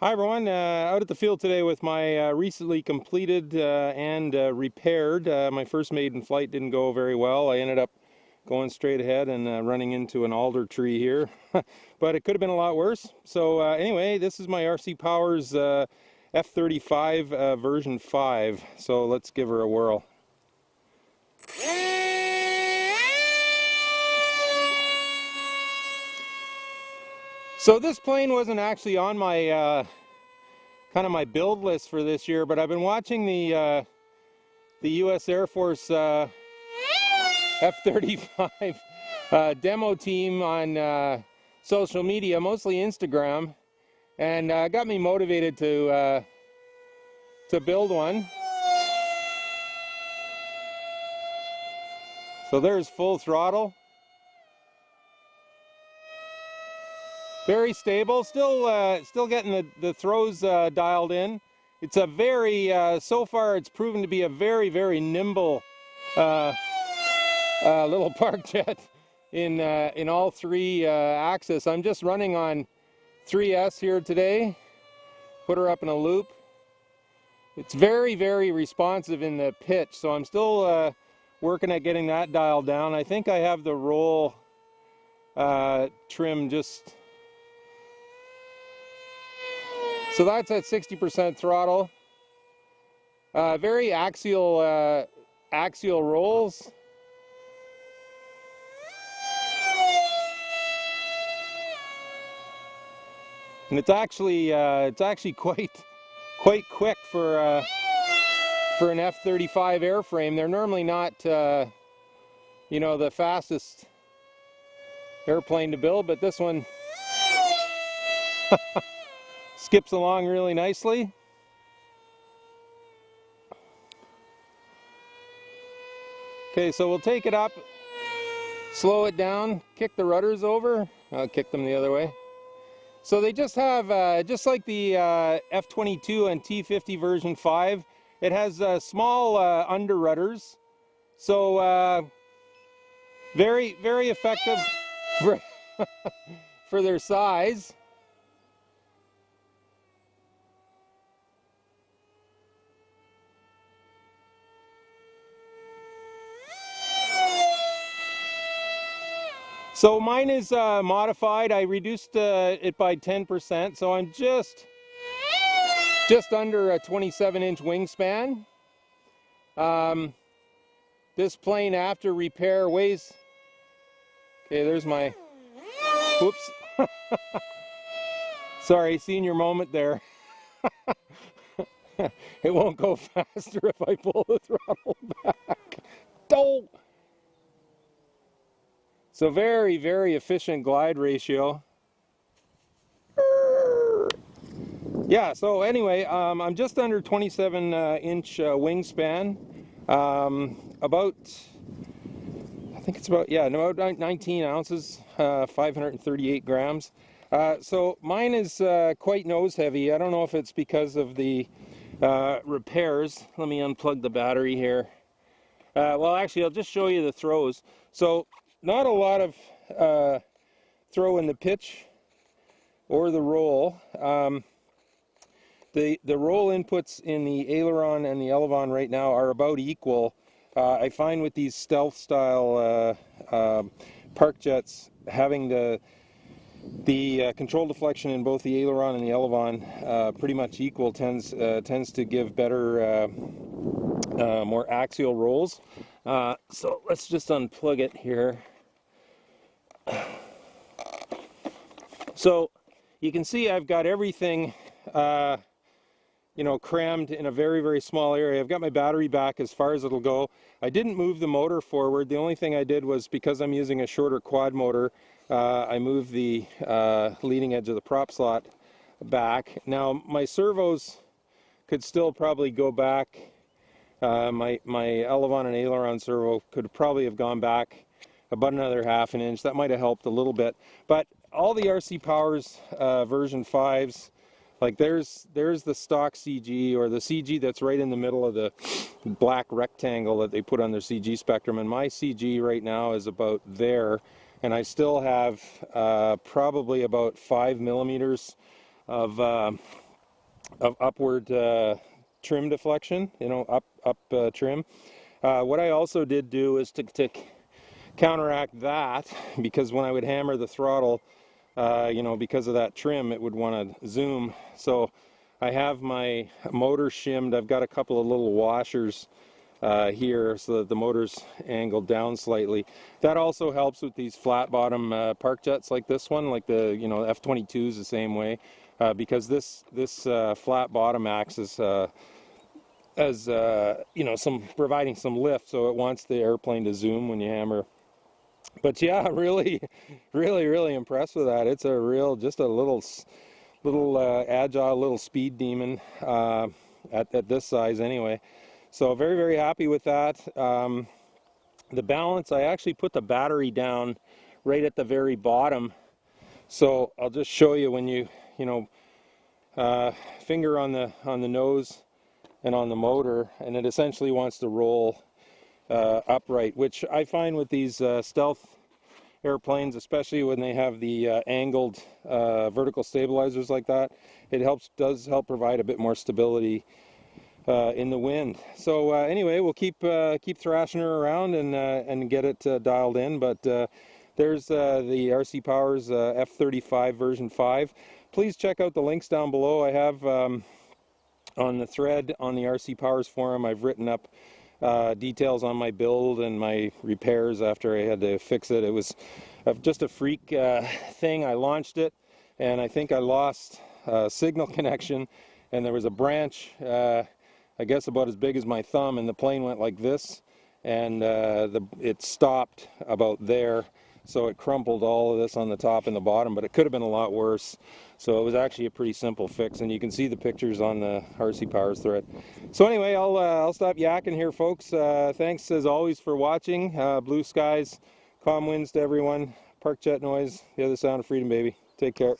Hi everyone, out at the field today with my recently completed and repaired. My first maiden flight didn't go very well. I ended up going straight ahead and running into an alder tree here, but it could have been a lot worse. So anyway, this is my RC Powers F-35 version 5, so let's give her a whirl. So this plane wasn't actually on my kind of my build list for this year, but I've been watching the U.S. Air Force F-35 demo team on social media, mostly Instagram, and got me motivated to build one. So there's full throttle. Very stable, still getting the throws dialed in. It's a very, so far it's proven to be a very, very nimble little park jet in all three axes. I'm just running on 3S here today. Put her up in a loop. It's very, very responsive in the pitch, so I'm still working at getting that dialed down. I think I have the roll trim just... So that's at 60% throttle. Very axial rolls. And it's actually quite quick for an F-35 airframe. They're normally not you know, the fastest airplane to build, but this one skips along really nicely. Okay, so we'll take it up, slow it down, kick the rudders over. I'll kick them the other way. So they just have, just like the F-22 and T-50 version 5, it has small under rudders. So very, very effective for their size. So mine is modified. I reduced it by 10%, so I'm just under a 27-inch wingspan. This plane, after repair, weighs... Okay, there's my... Whoops. Sorry, senior moment there. It won't go faster if I pull the throttle back. Oh! So very, very efficient glide ratio. Yeah, so anyway, I'm just under 27-inch wingspan. About, I think it's about, yeah, about 19 ounces, 538 grams. So mine is quite nose heavy. I don't know if it's because of the repairs. Let me unplug the battery here. Well, actually, I'll just show you the throws. So not a lot of throw in the pitch or the roll. The roll inputs in the aileron and the elevon right now are about equal. I find with these stealth style park jets, having the control deflection in both the aileron and the elevon pretty much equal tends to give better, more axial rolls. So let's just unplug it here. So you can see I've got everything you know, crammed in a very, very small area. I've got my battery back as far as it'll go. I didn't move the motor forward. The only thing I did was, because I'm using a shorter quad motor, I moved the leading edge of the prop slot back. Now my servos could still probably go back. My elevon and aileron servo could probably have gone back about another ½ an inch. That might have helped a little bit. But all the RC Powers version 5s, like there's the stock CG, or the CG that's right in the middle of the black rectangle that they put on their CG spectrum, and my CG right now is about there, and I still have probably about 5 millimeters of upward trim deflection, you know, up trim. What I also did do is to counteract that, because when I would hammer the throttle, you know, because of that trim, it would want to zoom. So I have my motor shimmed. I've got a couple of little washers here so that the motor's angled down slightly. That also helps with these flat bottom park jets like this one, like the, you know, F-22 is the same way, because this flat bottom acts as you know, providing some lift, so it wants the airplane to zoom when you hammer. But yeah, really impressed with that. It's a real, just a little agile little speed demon at this size anyway. So very happy with that. The balance, I actually put the battery down right at the very bottom. So I'll just show you when you know, finger on the nose and on the motor, and it essentially wants to roll upright, which I find with these stealth airplanes, especially when they have the angled vertical stabilizers like that, it does help provide a bit more stability in the wind. So anyway, we'll keep thrashing her around and get it dialed in. But there's the RC Powers F-35 version 5. Please check out the links down below. I have on the thread on the RC Powers forum, I've written up details on my build and my repairs after I had to fix it. It was just a freak thing. I launched it, and I think I lost signal connection, and there was a branch, I guess about as big as my thumb, and the plane went like this, and it stopped about there. So it crumpled all of this on the top and the bottom, but it could have been a lot worse. So it was actually a pretty simple fix, and you can see the pictures on the RC Powers thread. So anyway, I'll stop yakking here, folks. Thanks as always for watching. Blue skies, calm winds to everyone. Park jet noise, the other sound of freedom, baby. Take care.